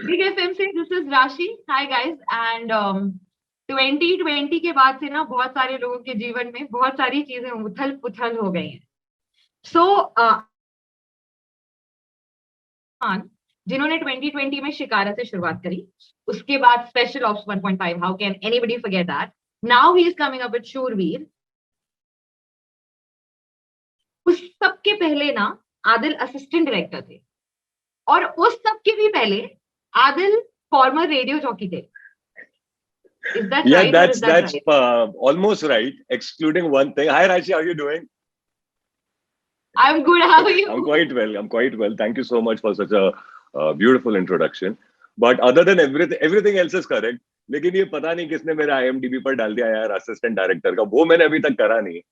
Big FM से this is राशि. Hi guys. And 2020 के बाद से ना बहुत सारे लोगों के जीवन में बहुत सारी चीजें उथल पुथल हो गई हैं. सो जिन्होंने 2020 में शिकारा से शुरुआत करी, उसके बाद special ops 1.5, how can anybody forget that. Now he is coming up with शूरवीर. उस सबके पहले ना आदिल असिस्टेंट डायरेक्टर थे, और उस सबके भी पहले आदिल फॉर्मर रेडियो जॉकी थे. Is that Yeah, right or is that that's right? almost right, excluding one thing. Hi, Rashi, how are you doing? I'm good. How are you? I'm quite well. I'm quite well. Thank you so much for such a beautiful introduction. But other than everything else is correct. लेकिन ये पता नहीं किसने मेरा IMDb पर डाल दिया यार असिस्टेंट डायरेक्टर का. वो मैंने अभी तक करा नहीं.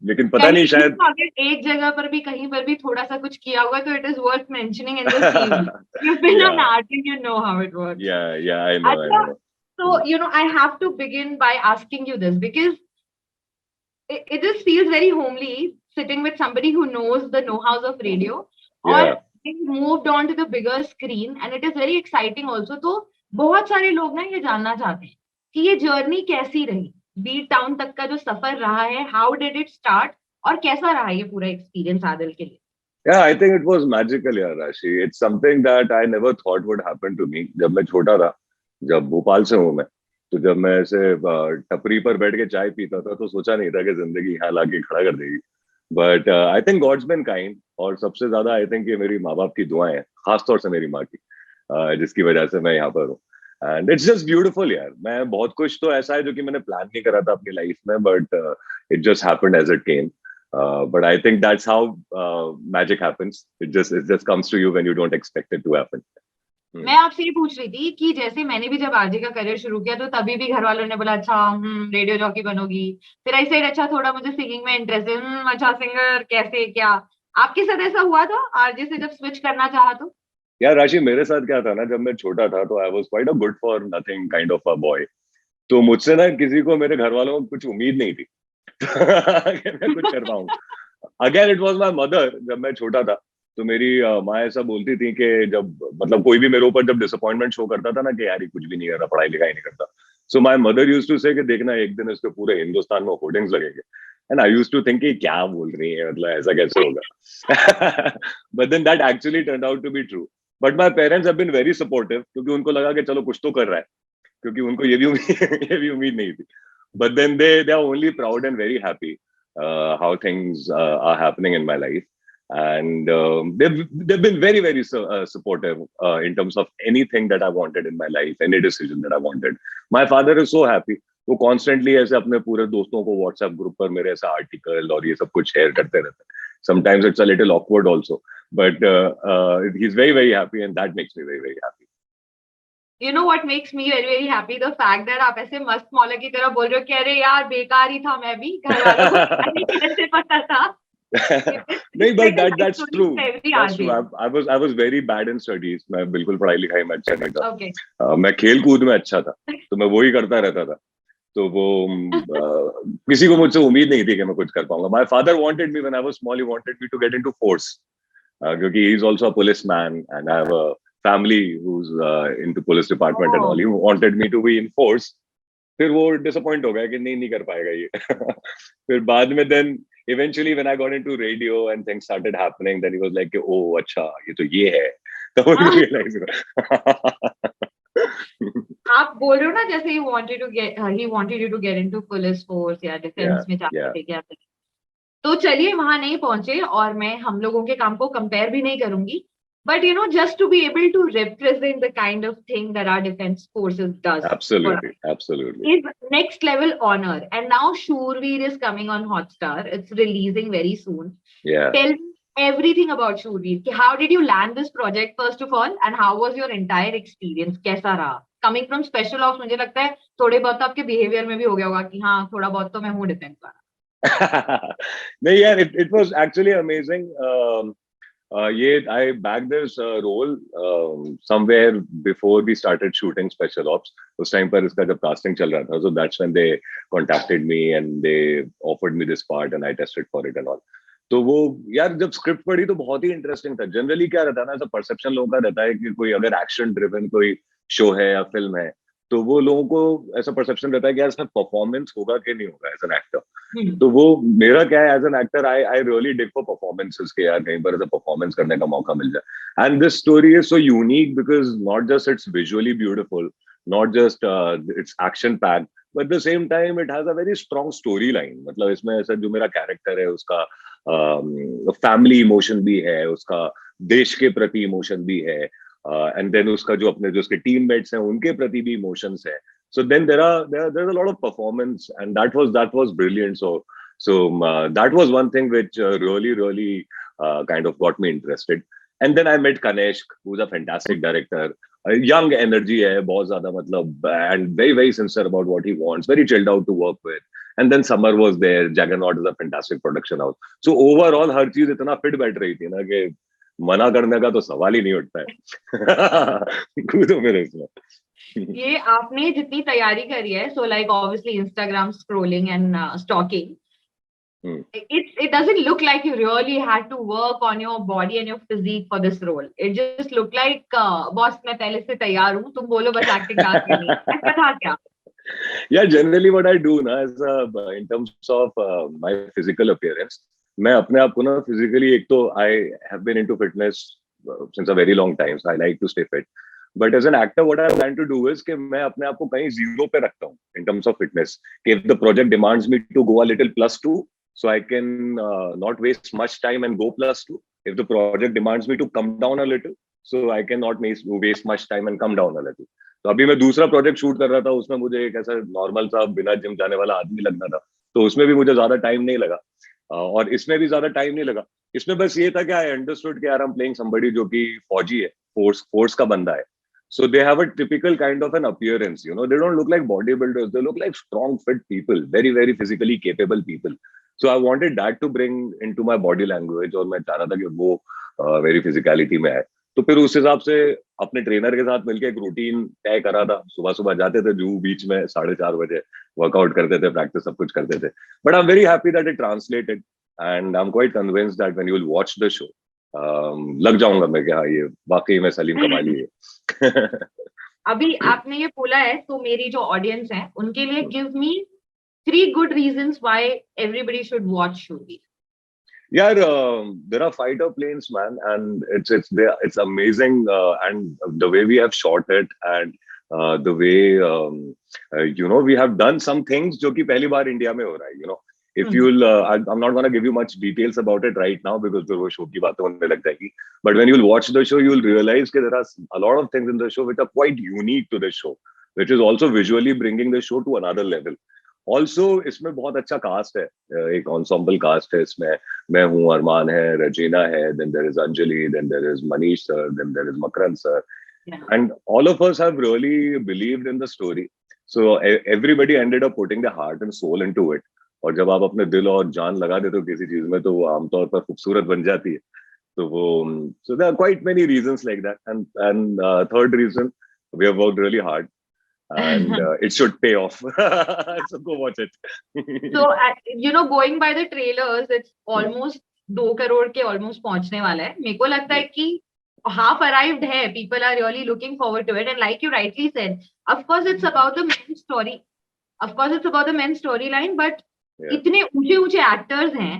लेकिन पता नहीं शायद अगर एक जगह पर भी कहीं पर भी थोड़ा सा कुछ किया हुआ तो it is worth mentioning in the CV. You've been an artist, you know how it works. Yeah, I know. So, I have to begin by asking you this because it just feels very homely sitting with somebody who knows the know-hows of radio, or moved on to the bigger screen, and it is very exciting also. तो बहुत सारे लोग ना ये जानना चाहते हैं कि ये जर्नी कैसी रही, बीट टाउन तक का जो सफर रहा है, हाउ डिड इट स्टार्ट, और कैसा रहा ये पूरा एक्सपीरियंस आदिल के लिए? Yeah, I think it was magical, yeah, Rashi. It's something that I never thought would happen to me. जब मैं छोटा था, जब भोपाल से हूँ मैं, तो जब मैं ऐसे टपरी पर बैठ के चाय पीता था तो सोचा नहीं था कि जिंदगी यहाँ लाके खड़ा कर देगी. But I think God's been kind, और सबसे ज्यादा आई थिंक ये मेरी माँ बाप की दुआएं हैं, खासतौर से मेरी माँ की, जिसकी वजह से मैं यहाँ पर हूँ. एंड इट्स जस्ट ब्यूटीफुल यार. मैं बहुत कुछ तो ऐसा है जो कि मैंने प्लान नहीं करा था अपनी लाइफ में, but it just happened as it came. But I think that's how magic happens. It just comes to you when you don't expect it to happen. मैं आपसे ये पूछ रही थी कि जैसे मैंने भी जब आरजे का करियर शुरू किया तो तभी भी घर वालों ने बोला अच्छा रेडियो जॉकी बनोगी. फिर ऐसे अच्छा थोड़ा मुझे सिंगिंग में इंटरेस्ट है, अच्छा सिंगर कैसे क्या. आपके साथ ऐसा हुआ था आरजे से जब स्विच करना चाहा तो? यार राशि, मेरे साथ क्या था ना, जब मैं छोटा था तो I was quite a good for nothing kind of a boy. तो मुझसे ना किसी को, मेरे घर वालों को कुछ उम्मीद नहीं थी कि मैं कुछ कर पाऊँ. Again it was my mother. जब मैं छोटा था तो मेरी माँ ऐसा बोलती थी कि जब मतलब कोई भी मेरे ऊपर जब डिसअपॉइंटमेंट शो करता था ना कि यार ये कुछ भी नहीं कर रहा, पढ़ाई लिखाई नहीं करता, so my mother used to say कि देखना एक दिन इसके पूरे हिंदुस्तान में होर्डिंग्स लगेंगे. And I used to think कि क्या बोल रही है, मतलब ऐसा कैसे होगा. But then that actually turned out to be true. But my parents have been very supportive, क्योंकि उनको लगा कि चलो कुछ तो कर रहा है, क्योंकि उनको ये भी उम्मीद नहीं थी. But then they are only proud and very happy how things are happening in my life, and they've been very supportive in terms of anything that I wanted in my life, any decision that I wanted. My father is so happy. वो constantly ऐसे अपने पूरे दोस्तों को WhatsApp group पर मेरे ऐसा article और ये सब कुछ शेयर करते रहते हैं. Sometimes it's a little awkward also, but he's very happy, and that makes me very happy. You know what makes me very happy? The fact that आप ऐसे मस्त मौला की तरह बोल रहे हो कि अरे यार बेकार ही था, मैं भी घर वालों को कैसे पता था. नहीं, but that's true. That's true. I was very bad in studies. मैं बिल्कुल पढ़ाई लिखाई में अच्छा नहीं था. Okay. मैं खेल कूद में अच्छा था, तो मैं वही करता रहता था. तो वो किसी को मुझसे उम्मीद नहीं थी कि मैं कुछ कर पाऊंगा. My father wanted me when I was small. He wanted me to get into force, क्योंकि he is also a policeman, and I have a family who's into police department and all. He wanted me to be in force. फिर वो disappoint हो गया कि नहीं कर पाएगा ये. फिर बाद में then eventually when I got into radio and things started happening, then he was like, oh अच्छा ये तो ये है. तो वो realize हुआ. आप बोल रहे हो ना जैसे he wanted you to get into police force या defense में जाते थे क्या. तो चलिए वहां नहीं पहुंचे, और मैं हम लोगों के काम को कंपेयर भी नहीं करूंगी. But just to be able to represent the kind of thing that our defense forces does. Absolutely. Is next level honor. And now Shoorveer is coming on Hotstar. It's releasing very soon. Yeah. Tell me everything about Shoorveer. How did you land this project first of all, and how was your entire experience? कैसा रहा? Coming from special ops, मुझे लगता है थोड़े बहुत तो आपके behavior में भी हो गया होगा कि हाँ थोड़ा बहुत तो मैं हूँ defense वाला. नहीं यार, it was actually amazing. I bagged this role somewhere before we started shooting special ops. उस time पर इसका जब casting चल रहा था, so that's when they contacted me and they offered me this part and I tested for it and all. तो वो यार जब स्क्रिप्ट पढ़ी तो बहुत ही इंटरेस्टिंग था. जनरली क्या रहता है ना, ऐसा परसेप्शन लोगों का रहता है कि कोई अगर एक्शन ड्रिवन कोई शो है या फिल्म है तो वो लोगों को ऐसा परसेप्शन रहता है कि यार इसमें परफॉर्मेंस होगा कि नहीं होगा एज एन एक्टर. तो वो मेरा क्या है, as an actor I I really dig for performances के यार कहीं पर ऐसा परफॉर्मेंस करने का मौका मिल जाए. And this story is so unique because not just it's visually beautiful, not just it's action packed, but the same time it has a very strong story line. मतलब इसमें ऐसा जो मेरा कैरेक्टर है उसका फैमिली इमोशन भी है, उसका देश के प्रति इमोशन भी है, एंड देन उसका जो अपने जो उसके टीममेट्स हैं उनके प्रति भी इमोशंस है. So then there's a lot of performance, and that was brilliant. So that was one thing which really kind of got me interested. And then I met Kanesh, who's a fantastic director. Young energy है बहुत ज़्यादा, मतलब, and very sincere about what he wants. Very chilled out to work with. And then Summer was there. Juggernaut is a fantastic production house. So overall हर चीज इतना fit बैठ रही थी ना कि मना करने का तो सवाल ही नहीं उठता है. कूदो मेरे इसमें. ये आपने जितनी तैयारी करी है, so like obviously Instagram scrolling and stalking, it doesn't look like you really had to work on your body and your physique for this role. It just looked like boss मैं पहले से तैयार हूँ, तुम बोलो बस acting डाल करनी है. ऐसा था क्या? Yeah, generally what I do ना is in terms of my physical appearance, मैं अपने आप को ना physically, एक तो I have been into fitness since a very long time, so I like to stay fit. But as an actor, what I plan to do is कि मैं अपने आप को कहीं zero पे रखता हूँ in terms of fitness. If the project demands me to go a little +2, so I can not waste much time and go +2. If the project demands me to come down a little, so I cannot waste much time and come down a little. तो अभी मैं दूसरा project shoot कर रहा था, उसमें मुझे एक ऐसा नॉर्मल सा बिना जिम जाने वाला आदमी लगना था, तो उसमें भी मुझे ज्यादा टाइम नहीं लगा, और इसमें भी ज्यादा टाइम नहीं लगा. इसमें बस ये था कि आई अंडरस्टूड कि यार हम प्लेइंग समबडी जो कि फौजी है, फोर्स का बंदा है. So they have a typical kind of an appearance, you know. They don't look like bodybuilders. They look like strong, fit people, very physically capable people. So I wanted that to bring into my body language, और मैं चाह रहा था कि वो very physicality में आए. तो फिर उस हिसाब से अपने ट्रेनर के साथ मिलकर एक रूटीन तय करा था. सुबह सुबह जाते थे जू बीच में 4:30 बजे, वर्कआउट करते थे, प्रैक्टिस सब कुछ करते थे. But I am very happy that it translated, and I am quite convinced that when you will watch the show लग जाऊंगा मैं कि हाँ ये वाकई में सलीम कमाली है. अभी आपने ये बोला है, तो मेरी जो ऑडियंस है उनके लिए give me 3 good reasons why everybody should watch Shoorveer. Yeah, there are fighter planes, man, and it's amazing, and the way we have shot it, and the way you know, we have done some things जो कि पहली बार India में हो रहा है. You know, if you'll, I'm not gonna give you much details about it right now because फिर वो show की बातें होने लग जाएगी. But when you'll watch the show, you'll realize that there are a lot of things in the show which are quite unique to the show, which is also visually bringing the show to another level. Also इसमें बहुत अच्छा cast है, एक ensemble cast है इसमें. मैं हूँ, अरमान है, रजीना है, then there is Anjali, then there is Manish sir, then there is Makran sir, and all of us have really believed in the story. So everybody ended up putting their heart and soul into it. और जब आप अपने दिल और जान लगा देते हो किसी चीज में तो वो आमतौर पर खूबसूरत बन जाती है. तो वो, so there are quite many reasons like that, and third reason, we have worked really hard. And it should pay off. So go watch it. So you know, going by the trailers, it's almost 2 crore के almost पहुंचने वाला है. मेरे को लगता है कि half arrived है. People are really looking forward to it, and like you rightly said, of course it's about the main story. Of course it's about the main storyline, but इतने ऊंचे actors हैं,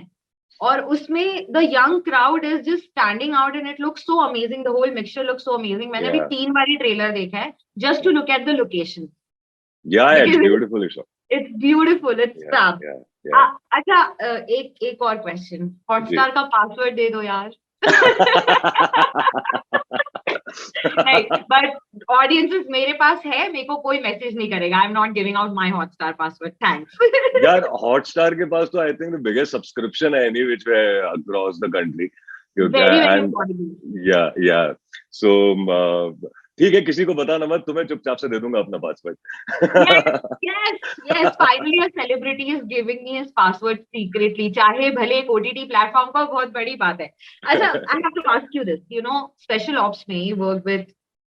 और उसमें the young crowd is just standing out, and it looks so amazing. The whole mixture looks so amazing. मैंने भी 3 बारी trailer देखा है just to look at the location. Yeah, it's beautiful. It's beautiful. It's fab. अच्छा, एक और question. Hotstar का password दे दो यार. नहीं, but audiences मेरे पास है, मेरे को कोई मैसेज नहीं करेगा. I'm not giving out my Hotstar password. Thanks. यार हॉटस्टार के पास तो I think the biggest subscription है any which way across the country. Very affordable. Yeah. So ठीक है, किसी को बताना मत, तुम्हें चुपचाप से दे दूंगा अपना password. Yes. Finally a celebrity is giving me his password secretly. चाहे भले एक OTT platform का, बहुत बड़ी बात है. अच्छा, I have to ask you this. You know, special ops में you work with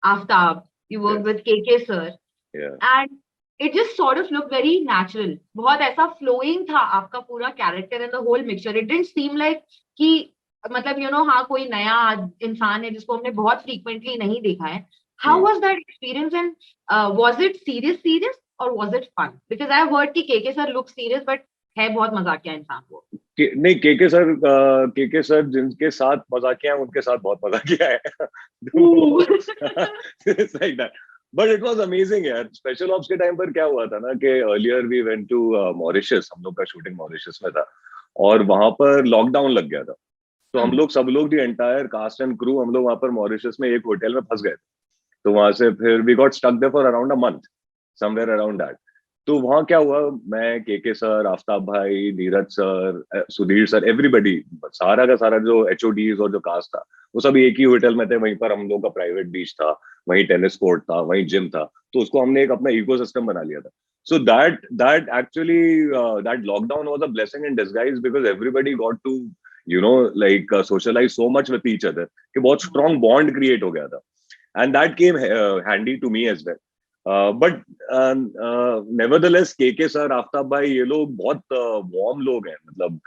Aftab, you work with KK sir, and it just sort of looked very natural. बहुत ऐसा flowing था आपका पूरा character and the whole mixture. It didn't seem like कि मतलब हाँ कोई नया इंसान है जिसको हमने बहुत फ्रीक्वेंटली नहीं देखा है. How was that experience, and was it serious or was it fun? Because I have heard कि KK sir look serious but है बहुत मजाकिया इंसान वो. नहीं, केके सर जिनके साथ मजाकिया है उनके साथ बहुत मजाकिया है. It's like that. But it was amazing यार. स्पेशल ऑप्स के टाइम पर क्या हुआ था ना कि earlier we went to Mauritius. हम लोग का शूटिंग मॉरिशस में था और वहां पर लॉकडाउन लग गया था. तो हम लोग सब लोग the entire cast and crew हम लोग वहां पर मॉरिशस में एक होटल में फंस गए. तो वहां से फिर we got stuck there for around a month, somewhere around that. तो वहां क्या हुआ, मैं, केके सर, आफ्ताब भाई, Neeraj sir, Sudhir sir, everybody, सारा का सारा जो एचओडीज और जो कास्ट था वो सब एक ही होटल में थे. वहीं पर हम लोग का प्राइवेट बीच था, वहीं टेनिस कोर्ट था, वहीं जिम था. तो उसको हमने एक अपना इकोसिस्टम बना लिया था. So that actually that lockdown was a blessing in disguise because everybody got to like socialize so much with each other कि बहुत strong bond create हो गया था. And that came handy to me as well. But nevertheless KK sir, Aftab भाई, ये लोग बहुत warm लोग हैं. मतलब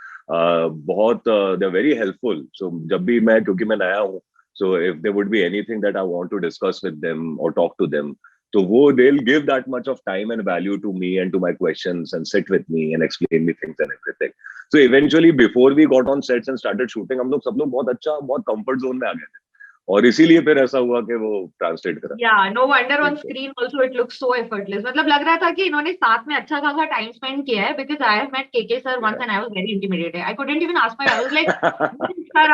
बहुत they're very helpful. So जब भी मैं, क्योंकि मैं नया हूँ, so if there would be anything that I want to discuss with them or talk to them, so they'll give that much of time and value to me and to my questions and sit with me and explain me things and everything. So eventually, before we got on sets and started shooting, हम लोग सब लोग बहुत अच्छा, बहुत comfort zone में आ गए थे. और इसीलिए फिर ऐसा हुआ कि वो ट्रांसलेट करा. Yeah, no wonder on screen also it looks so effortless. मतलब लग रहा था कि इन्होंने साथ में अच्छा खासा टाइम स्पेंड किया है. Because I have met KK sir once and I was very intimidated. I couldn't even ask my. I was like, sir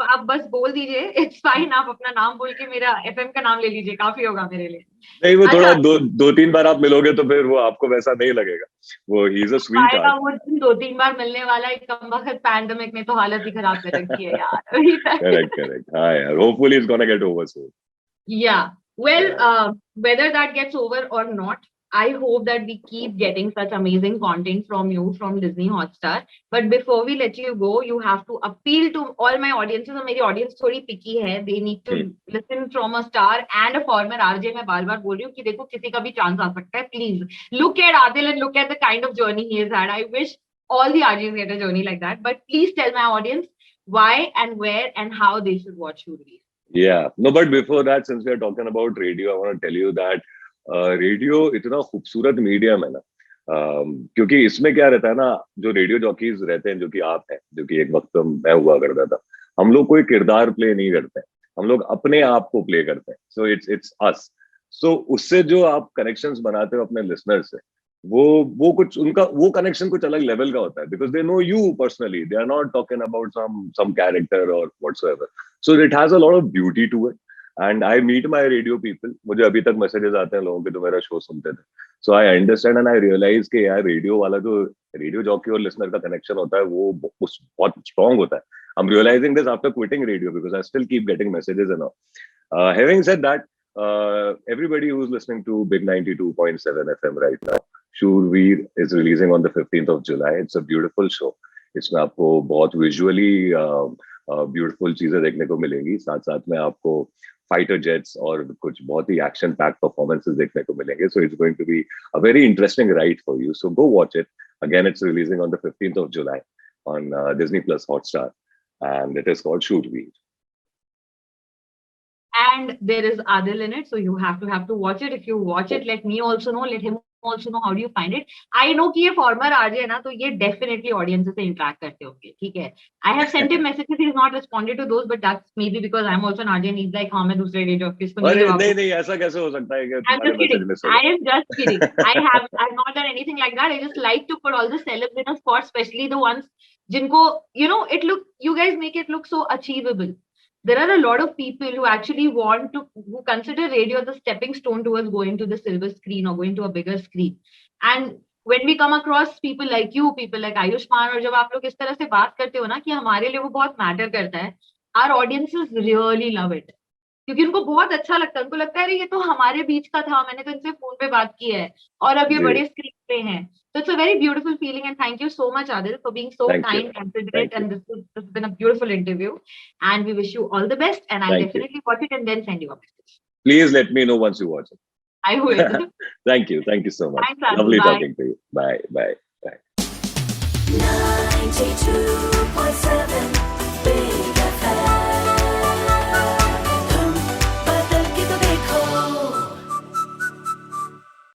आप बस बोल दीजिए, it's fine. आप अपना नाम बोल के मेरा FM का नाम ले लीजिए, काफी होगा मेरे लिए. नहीं, वो थोड़ा दो तीन बार आप मिलोगे तो फिर वो आपको वैसा नहीं लगेगा. वो he is a sweet heart. वो दिन 2-3 बार मिलने वाला एक कमबख्त पैंडेमिक ने तो हालत ही खराब कर रखी है यार. करेक्ट. हाँ यार, hopefully it's gonna get over soon. Yeah. Well, whether that gets over or not, I hope that we keep getting such amazing content from you, from Disney Hotstar. But before we let you go, you have to appeal to all my audiences. And my audience थोड़ी picky है. They need to listen from a star and a former RJ. मैं बार बार बोल रही हूँ कि देखो किसी का भी chance आ सकता है. Please look at Aadil and look at the kind of journey he has had. I wish all the RJs get a journey like that. But please tell my audience why and where and how they should watch Shoorveer. Yeah, no, but before that, since we are talking about radio, I want to tell you that radio इतना खूबसूरत medium है ना. क्योंकि इसमें क्या रहता है ना, जो रेडियो जॉकीज रहते हैं, जो कि आप हैं, जो कि एक वक्त मैं हुआ करता था, हम लोग कोई किरदार प्ले नहीं करते हैं, हम लोग अपने आप को प्ले करते हैं. So it's us. सो उससे जो आप कनेक्शंस बनाते हो अपने लिसनर से, वो कुछ उनका वो कनेक्शन कुछ अलग लेवल का होता है. Because they know you personally, they are not talking about some character और whatsoever. So it has a lot of beauty to it. And I meet my radio people. मुझे अभी तक मैसेजेस आते हैं लोगों के जो मेरा शो सुनते थे. So I understand and I realize कि यार रेडियो वाला जो रेडियो जॉकी और लिसनर का कनेक्शन होता है वो बहुत स्ट्रॉन्ग होता है. I am realizing this after quitting radio because I still keep getting messages and all. Having said that, everybody who's listening to Big 92.7 FM right now, Shoorveer is releasing on the 15th of July. It's a beautiful show. इसमें आपको बहुत visually beautiful चीजें देखने को मिलेंगी. साथ साथ में आपको फाइटर जेट्स और कुछ बहुत ही एक्शन पैक परफॉर्मेंसेस देखने को मिलेंगे. So it's going to be a very interesting ride for you. So go watch it. Again, it's releasing on the 15th of July on Disney Plus Hotstar, and it is called Shoorveer. And there is Aadil in it, so you have to watch it. If you watch it, let me also know, let him also know. How do you find it? I know कि ये former RJ है ना, तो ये definitely audience से interact करते होंगे. ठीक है. I have sent him messages, he has not responded to those, but that's maybe because I'm also an RJ and he's like, हाँ मैं दूसरे radio office को नहीं जवाब. नहीं, ऐसा कैसे हो सकता है कि I'm just kidding. I am just kidding. I've not done anything like that. I just like to put all the celebs in a spot, especially the ones जिनको you guys make it look so achievable. There are a lot of people who actually who consider radio as a stepping stone towards going to the silver screen or going to a bigger screen. And when we come across people like you, people like Ayushman, और जब आप लोग इस तरह से बात करते हो ना कि हमारे लिए वो बहुत मैटर करता है, our audiences really love it. क्योंकि उनको बहुत अच्छा लगता है. उनको लगता है ये तो हमारे बीच का था, मैंने तो इनसे फोन पे बात की है और अब ये बड़े स्क्रीन पे हैं. So it's a very beautiful feeling, and thank you so much, Aadil, for being so kind, considerate, and this has been a beautiful interview. And we wish you all the best, and I'll definitely watch it and then send you a message. Please let me know once you watch it. I will. Thank you so much. Thanks, Aadil. Lovely Bye. talking to you. Bye. 92.7